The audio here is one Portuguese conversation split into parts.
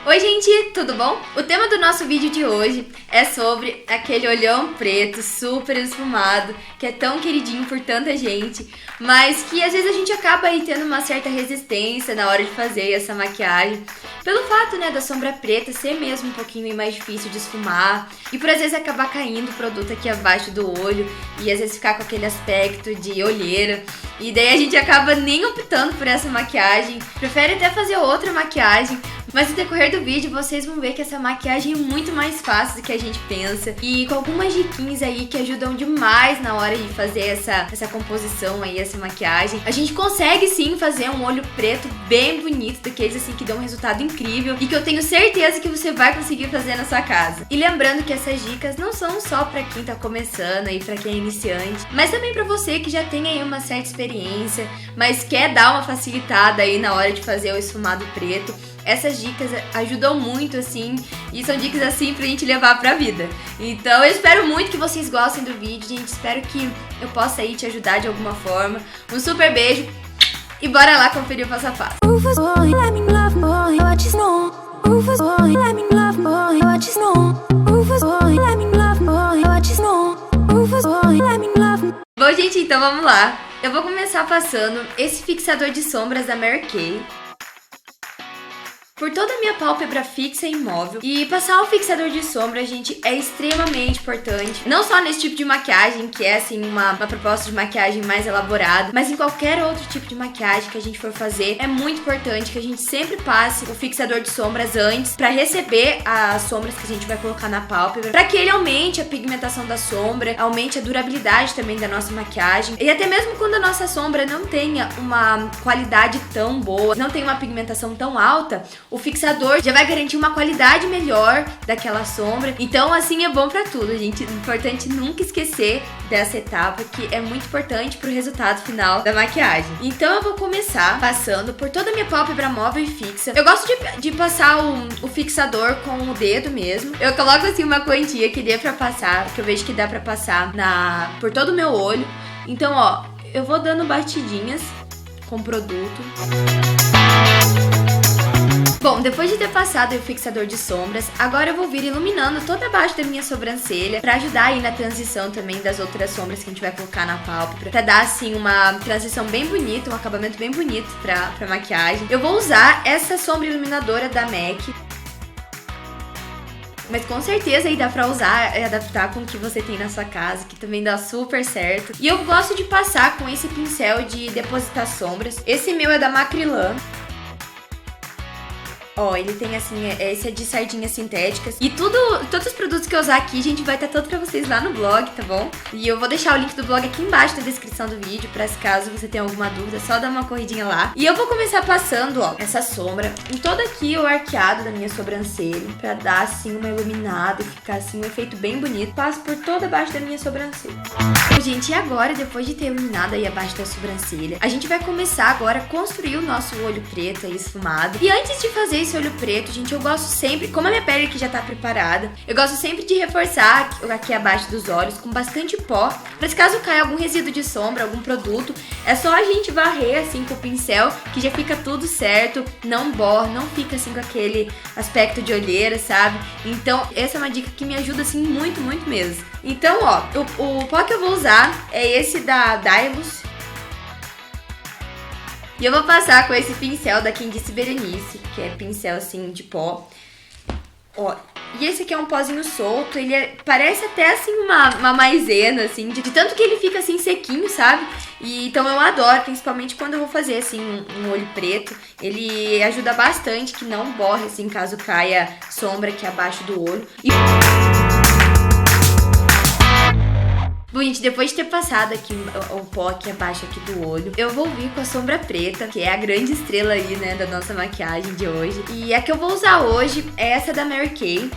Oi gente, tudo bom? O tema do nosso vídeo de hoje é sobre aquele olhão preto super esfumado que é tão queridinho por tanta gente, mas que às vezes a gente acaba aí tendo uma certa resistência na hora de fazer essa maquiagem, pelo fato, né, da sombra preta ser mesmo um pouquinho mais difícil de esfumar e por às vezes acabar caindo o produto aqui abaixo do olho e às vezes ficar com aquele aspecto de olheira, e daí a gente acaba nem optando por essa maquiagem, prefere até fazer outra maquiagem. Mas no decorrer do vídeo vocês vão ver que essa maquiagem é muito mais fácil do que a gente pensa e com algumas diquinhas aí que ajudam demais na hora de fazer essa composição aí, essa maquiagem. A gente consegue sim fazer um olho preto bem bonito, daqueles assim que dão um resultado incrível e que eu tenho certeza que você vai conseguir fazer na sua casa. E lembrando que essas dicas não são só pra quem tá começando e pra quem é iniciante, mas também pra você que já tem aí uma certa experiência, mas quer dar uma facilitada aí na hora de fazer o esfumado preto. Essas dicas ajudam muito, assim, e são dicas, assim, pra gente levar pra vida. Então, eu espero muito que vocês gostem do vídeo, gente. Espero que eu possa aí te ajudar de alguma forma. Um super beijo e bora lá conferir o passo a passo. Bom, gente, então vamos lá. Eu vou começar passando esse fixador de sombras da Mary Kay por toda a minha pálpebra fixa e imóvel. E passar o fixador de sombra, gente, é extremamente importante. Não só nesse tipo de maquiagem, que é assim uma proposta de maquiagem mais elaborada, mas em qualquer outro tipo de maquiagem que a gente for fazer, é muito importante que a gente sempre passe o fixador de sombras antes, pra receber as sombras que a gente vai colocar na pálpebra, pra que ele aumente a pigmentação da sombra, aumente a durabilidade também da nossa maquiagem. E até mesmo quando a nossa sombra não tenha uma qualidade tão boa, não tem uma pigmentação tão alta, o fixador já vai garantir uma qualidade melhor daquela sombra. Então, assim, é bom pra tudo, gente. Importante nunca esquecer dessa etapa, que é muito importante pro resultado final da maquiagem. Então, eu vou começar passando por toda a minha pálpebra móvel e fixa. Eu gosto de passar o fixador com o dedo mesmo. Eu coloco, assim, uma quantia que dê pra passar, que eu vejo que dá pra passar por todo o meu olho. Então, ó, eu vou dando batidinhas com produto. Bom, depois de ter passado o fixador de sombras, agora eu vou vir iluminando toda a base da minha sobrancelha pra ajudar aí na transição também das outras sombras que a gente vai colocar na pálpebra, pra dar assim uma transição bem bonita, um acabamento bem bonito pra maquiagem. Eu vou usar essa sombra iluminadora da MAC, mas com certeza aí dá pra usar e adaptar com o que você tem na sua casa, que também dá super certo. E eu gosto de passar com esse pincel de depositar sombras. Esse meu é da Macrylan. Ó, ele tem assim, esse é de sardinhas sintéticas. E todos os produtos que eu usar aqui, gente, vai estar todo pra vocês lá no blog, tá bom? E eu vou deixar o link do blog aqui embaixo na descrição do vídeo, pra caso você tenha alguma dúvida, é só dar uma corridinha lá. E eu vou começar passando, ó, essa sombra em todo aqui o arqueado da minha sobrancelha, pra dar assim uma iluminada e ficar assim um efeito bem bonito. Passo por toda a base da minha sobrancelha. Gente, e agora, depois de ter iluminado aí abaixo da sobrancelha, a gente vai começar agora a construir o nosso olho preto aí esfumado. E antes de fazer esse olho preto, gente, eu gosto sempre, como a minha pele aqui já tá preparada, eu gosto sempre de reforçar aqui abaixo dos olhos com bastante pó, pra se caso caia algum resíduo de sombra, algum produto, é só a gente varrer assim com o pincel, que já fica tudo certo, não borra, não fica assim com aquele aspecto de olheira, sabe? Então, essa é uma dica que me ajuda assim muito, muito mesmo. Então, ó, o pó que eu vou usar é esse da Dylos. E eu vou passar com esse pincel da Quem Disse Berenice, que é pincel assim de pó. Ó, e esse aqui é um pozinho solto, ele parece até assim uma maisena, assim, de tanto que ele fica assim sequinho, sabe? E então eu adoro, principalmente quando eu vou fazer assim um olho preto, ele ajuda bastante que não borre assim caso caia sombra aqui abaixo do olho. Bom, gente, depois de ter passado aqui o pó aqui abaixo aqui do olho, eu vou vir com a sombra preta, que é a grande estrela aí, né, da nossa maquiagem de hoje. E a que eu vou usar hoje é essa da Mary Kay,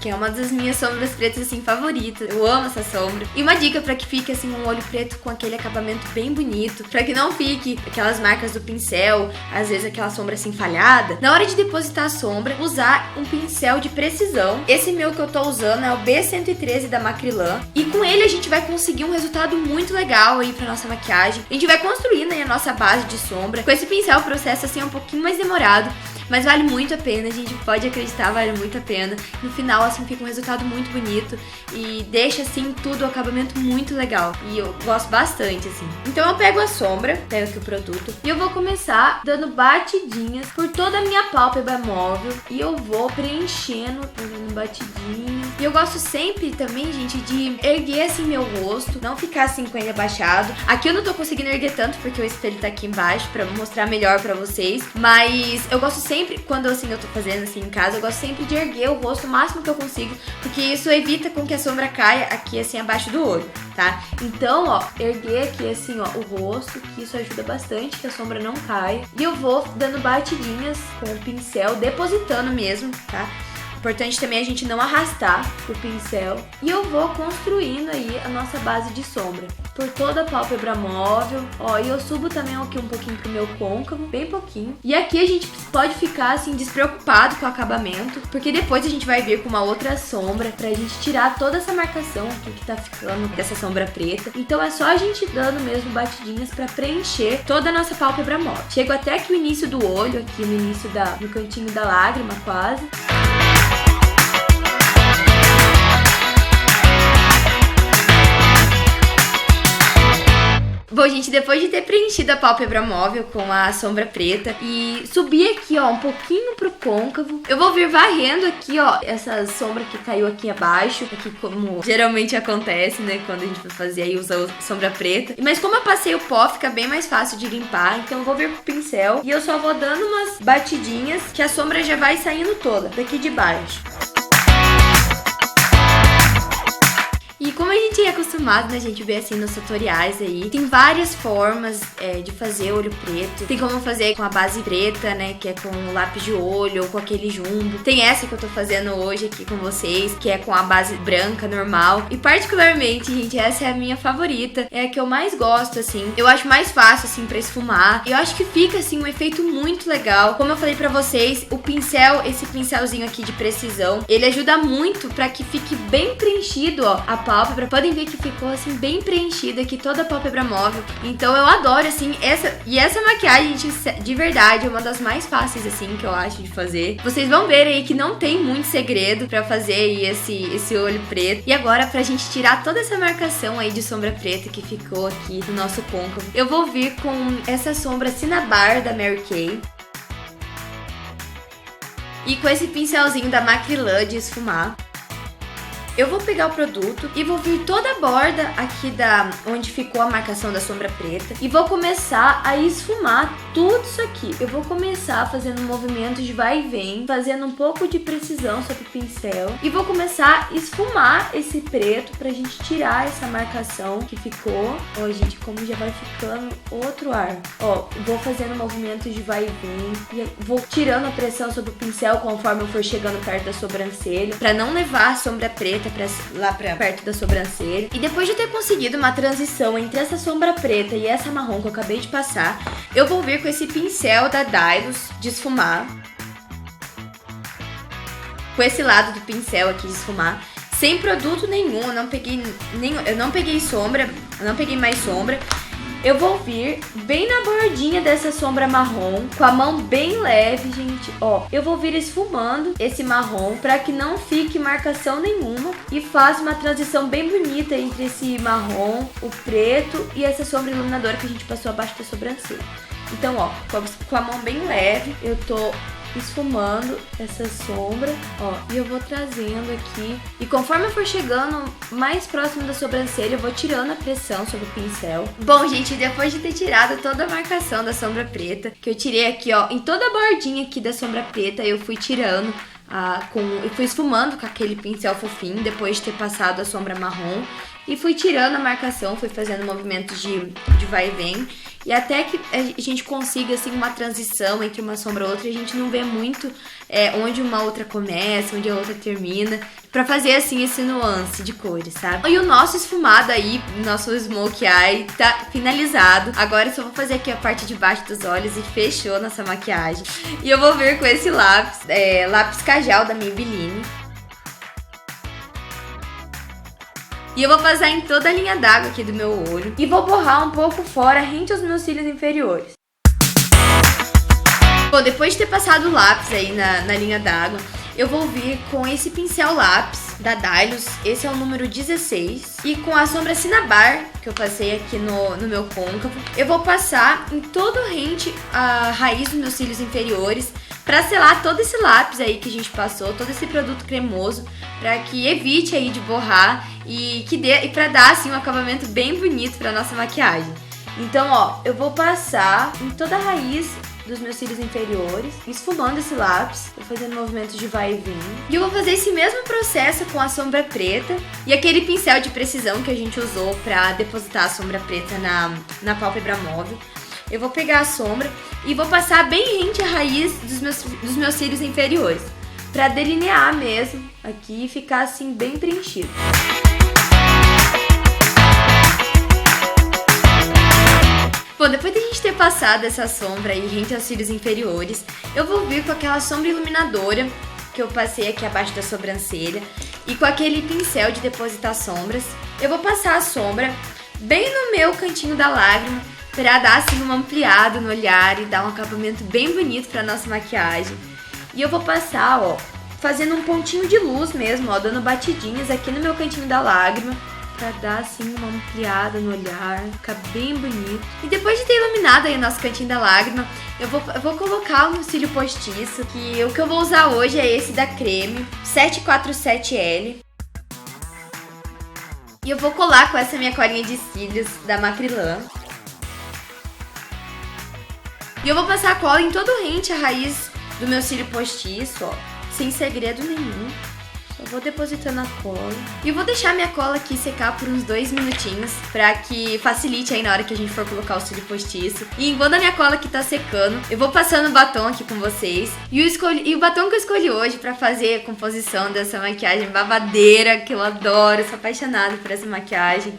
que é uma das minhas sombras pretas, assim, favoritas. Eu amo essa sombra. E uma dica pra que fique, assim, um olho preto com aquele acabamento bem bonito, pra que não fique aquelas marcas do pincel, às vezes aquela sombra, assim, falhada. Na hora de depositar a sombra, usar um pincel de precisão. Esse meu que eu tô usando é o B113 da Macrylan. E com ele a gente vai conseguir um resultado muito legal aí pra nossa maquiagem. A gente vai construindo aí a nossa base de sombra. Com esse pincel o processo, assim, é um pouquinho mais demorado, Mas vale muito a pena, a gente pode acreditar, vale muito a pena. No final, assim, fica um resultado muito bonito e deixa, assim, tudo o acabamento muito legal. E eu gosto bastante, assim. Então eu pego a sombra, pego aqui o produto e eu vou começar dando batidinhas por toda a minha pálpebra móvel e eu vou preenchendo, fazendo batidinhas. E eu gosto sempre também, gente, de erguer, assim, meu rosto, não ficar, assim, com ele abaixado. Aqui eu não tô conseguindo erguer tanto porque o espelho tá aqui embaixo pra mostrar melhor pra vocês, mas eu gosto sempre, quando, assim, eu tô fazendo, assim, em casa, eu gosto sempre de erguer o rosto o máximo que eu consigo, porque isso evita com que a sombra caia aqui, assim, abaixo do olho, tá? Então, ó, erguer aqui, assim, ó, o rosto, que isso ajuda bastante que a sombra não caia. E eu vou dando batidinhas com o pincel, depositando mesmo, tá? Importante também a gente não arrastar o pincel. E eu vou construindo aí a nossa base de sombra por toda a pálpebra móvel. Ó, e eu subo também aqui um pouquinho pro meu côncavo, bem pouquinho. E aqui a gente pode ficar assim despreocupado com o acabamento, porque depois a gente vai vir com uma outra sombra pra gente tirar toda essa marcação aqui que tá ficando dessa sombra preta. Então é só a gente dando mesmo batidinhas pra preencher toda a nossa pálpebra móvel. Chego até aqui o início do olho, aqui no início no cantinho da lágrima quase. Bom, gente, depois de ter preenchido a pálpebra móvel com a sombra preta e subir aqui, ó, um pouquinho pro côncavo, eu vou vir varrendo aqui, ó, essa sombra que caiu aqui abaixo, aqui como geralmente acontece, né, quando a gente vai fazer aí, usa sombra preta. Mas como eu passei o pó, fica bem mais fácil de limpar, então eu vou vir pro pincel e eu só vou dando umas batidinhas que a sombra já vai saindo toda daqui de baixo. E como a gente é acostumado, né, a gente vê assim nos tutoriais aí, tem várias formas de fazer olho preto. Tem como fazer com a base preta, né, que é com o lápis de olho ou com aquele jumbo. Tem essa que eu tô fazendo hoje aqui com vocês, que é com a base branca, normal. E particularmente, gente, essa é a minha favorita, é a que eu mais gosto, assim. Eu acho mais fácil, assim, pra esfumar. Eu acho que fica, assim, um efeito muito legal. Como eu falei pra vocês, o pincel, esse pincelzinho aqui de precisão, ele ajuda muito pra que fique bem preenchido, ó, a pálpebra. Podem ver que ficou assim bem preenchida aqui toda a pálpebra móvel. Então eu adoro assim essa maquiagem, gente, de verdade é uma das mais fáceis assim que eu acho de fazer. Vocês vão ver aí que não tem muito segredo pra fazer aí esse olho preto. E agora pra gente tirar toda essa marcação aí de sombra preta que ficou aqui no nosso côncavo, eu vou vir com essa sombra Cinnabar da Mary Kay. E com esse pincelzinho da Macrylan de esfumar. Eu vou pegar o produto e vou vir toda a borda aqui onde ficou a marcação da sombra preta e vou começar a esfumar tudo isso aqui. Eu vou começar fazendo movimentos de vai e vem, fazendo um pouco de precisão sobre o pincel e vou começar a esfumar esse preto pra gente tirar essa marcação que ficou. Ó, gente, como já vai ficando outro ar. Ó, vou fazendo movimentos de vai e vem e vou tirando a pressão sobre o pincel conforme eu for chegando perto da sobrancelha pra não levar a sombra preta lá pra perto da sobrancelha. E depois de ter conseguido uma transição entre essa sombra preta e essa marrom que eu acabei de passar, eu vou vir com esse pincel da Dylos de esfumar. Com esse lado do pincel aqui de esfumar. Sem produto nenhum, eu não peguei sombra, eu não peguei mais sombra. Eu vou vir bem na bordinha dessa sombra marrom, com a mão bem leve, gente, ó. Eu vou vir esfumando esse marrom pra que não fique marcação nenhuma e faça uma transição bem bonita entre esse marrom, o preto e essa sombra iluminadora que a gente passou abaixo da sobrancelha. Então, ó, com a mão bem leve, eu tô esfumando essa sombra, ó, e eu vou trazendo aqui. E conforme eu for chegando mais próximo da sobrancelha, eu vou tirando a pressão sobre o pincel. Bom, gente, depois de ter tirado toda a marcação da sombra preta, que eu tirei aqui, ó, em toda a bordinha aqui da sombra preta, eu fui tirando eu fui esfumando com aquele pincel fofinho, depois de ter passado a sombra marrom. E fui tirando a marcação, fui fazendo movimentos de vai e vem. E até que a gente consiga, assim, uma transição entre uma sombra e outra, a gente não vê muito onde uma outra começa, onde a outra termina. Pra fazer, assim, esse nuance de cores, sabe? E o nosso esfumado aí, nosso Smoke Eye, tá finalizado. Agora eu só vou fazer aqui a parte de baixo dos olhos e fechou nossa maquiagem. E eu vou vir com esse lápis, lápis Kajal da Maybelline. E eu vou passar em toda a linha d'água aqui do meu olho. E vou borrar um pouco fora, rente aos meus cílios inferiores. Bom, depois de ter passado o lápis aí na linha d'água, eu vou vir com esse pincel lápis da Dylos, esse é o número 16. E com a sombra Cinnabar, que eu passei aqui no meu côncavo, eu vou passar em todo o rente a raiz dos meus cílios inferiores, pra selar todo esse lápis aí que a gente passou, todo esse produto cremoso, pra que evite aí de borrar e pra dar assim um acabamento bem bonito pra nossa maquiagem. Então, ó, eu vou passar em toda a raiz dos meus cílios inferiores, esfumando esse lápis, tô fazendo movimentos de vai e vem. E eu vou fazer esse mesmo processo com a sombra preta e aquele pincel de precisão que a gente usou pra depositar a sombra preta na pálpebra móvel. Eu vou pegar a sombra e vou passar bem rente à raiz dos meus cílios inferiores, pra delinear mesmo aqui e ficar assim bem preenchido. Bom, depois de a gente ter passado essa sombra aí rente aos cílios inferiores, eu vou vir com aquela sombra iluminadora que eu passei aqui abaixo da sobrancelha e com aquele pincel de depositar sombras, eu vou passar a sombra bem no meu cantinho da lágrima para dar assim uma ampliada no olhar e dar um acabamento bem bonito para nossa maquiagem. E eu vou passar, ó, fazendo um pontinho de luz mesmo, ó, dando batidinhas aqui no meu cantinho da lágrima, pra dar assim uma ampliada no olhar, ficar bem bonito. E depois de ter iluminado aí o nosso cantinho da lágrima, eu vou colocar o meu cílio postiço, que o que eu vou usar hoje é esse da Creme 747L. E eu vou colar com essa minha colinha de cílios da Macrylan. E eu vou passar a cola em todo o rente, a raiz do meu cílio postiço, ó, sem segredo nenhum. Eu vou depositando a cola. E eu vou deixar minha cola aqui secar por uns 2 minutinhos, pra que facilite aí na hora que a gente for colocar o cílio postiço. E enquanto a minha cola aqui tá secando, eu vou passando o batom aqui com vocês. E o batom que eu escolhi hoje pra fazer a composição dessa maquiagem babadeira, que eu adoro, sou apaixonada por essa maquiagem,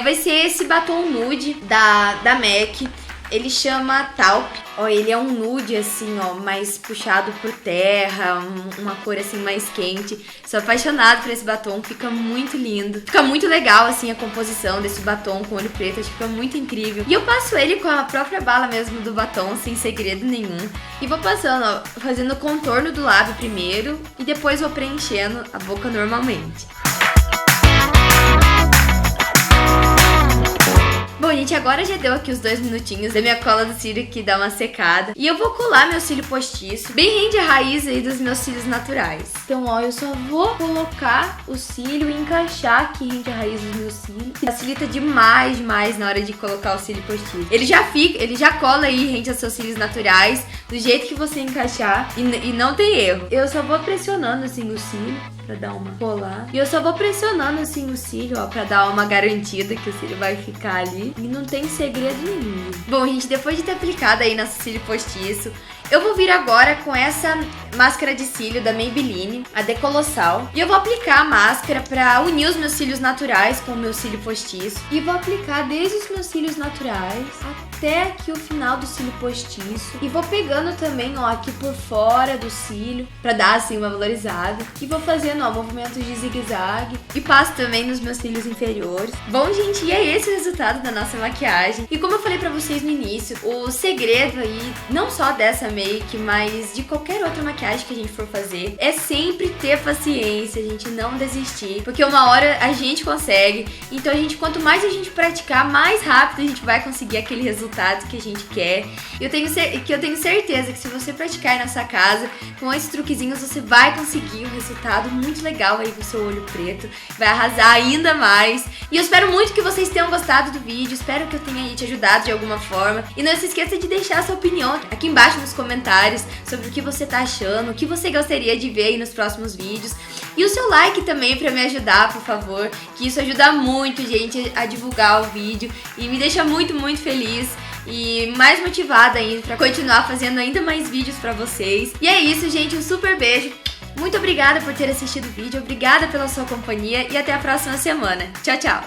vai ser esse batom nude da MAC. Ele chama Taupe, ó, ele é um nude assim, ó, mais puxado por terra, uma cor assim mais quente. Sou apaixonada por esse batom, fica muito lindo. Fica muito legal assim a composição desse batom com olho preto, acho que fica muito incrível. E eu passo ele com a própria bala mesmo do batom, sem segredo nenhum. E vou passando, ó, fazendo o contorno do lábio primeiro e depois vou preenchendo a boca normalmente. Bom, gente, agora já deu aqui os 2 minutinhos da minha cola do cílio que dá uma secada. E eu vou colar meu cílio postiço bem rente à raiz aí dos meus cílios naturais. Então, ó, eu só vou colocar o cílio e encaixar aqui rente à raiz dos meus cílios. Facilita demais na hora de colocar o cílio postiço. Ele já cola aí rente aos seus cílios naturais, do jeito que você encaixar e não tem erro. Eu só vou pressionando assim o cílio pra dar uma colar. E eu só vou pressionando assim o cílio, ó, pra dar uma garantida que o cílio vai ficar ali. E não tem segredo nenhum. Bom, gente, depois de ter aplicado aí nosso cílio postiço, eu vou vir agora com essa máscara de cílio da Maybelline, a Decolossal. E eu vou aplicar a máscara pra unir os meus cílios naturais com o meu cílio postiço. E vou aplicar desde os meus cílios naturais até aqui o final do cílio postiço. E vou pegando também, ó, aqui por fora do cílio, pra dar assim uma valorizada. E vou fazendo, ó, movimentos de zigue-zague. E passo também nos meus cílios inferiores. Bom, gente, e é esse o resultado da nossa maquiagem. E como eu falei pra vocês no início, o segredo aí, não só dessa make, mas de qualquer outra maquiagem que a gente for fazer, é sempre ter paciência, a gente não desistir, porque uma hora a gente consegue. Então quanto mais a gente praticar, mais rápido a gente vai conseguir aquele resultado que a gente quer. Eu tenho certeza que se você praticar aí na sua casa, com esses truquezinhos, você vai conseguir um resultado muito legal aí com o seu olho preto, vai arrasar ainda mais. E eu espero muito que vocês tenham gostado do vídeo, espero que eu tenha aí te ajudado de alguma forma. E não se esqueça de deixar a sua opinião aqui embaixo nos comentários sobre o que você tá achando, o que você gostaria de ver aí nos próximos vídeos. E o seu like também pra me ajudar, por favor, que isso ajuda muito, gente, a divulgar o vídeo e me deixa muito feliz e mais motivada ainda pra continuar fazendo ainda mais vídeos pra vocês. E é isso, gente, um super beijo. Muito obrigada por ter assistido o vídeo, obrigada pela sua companhia e até a próxima semana. Tchau, tchau!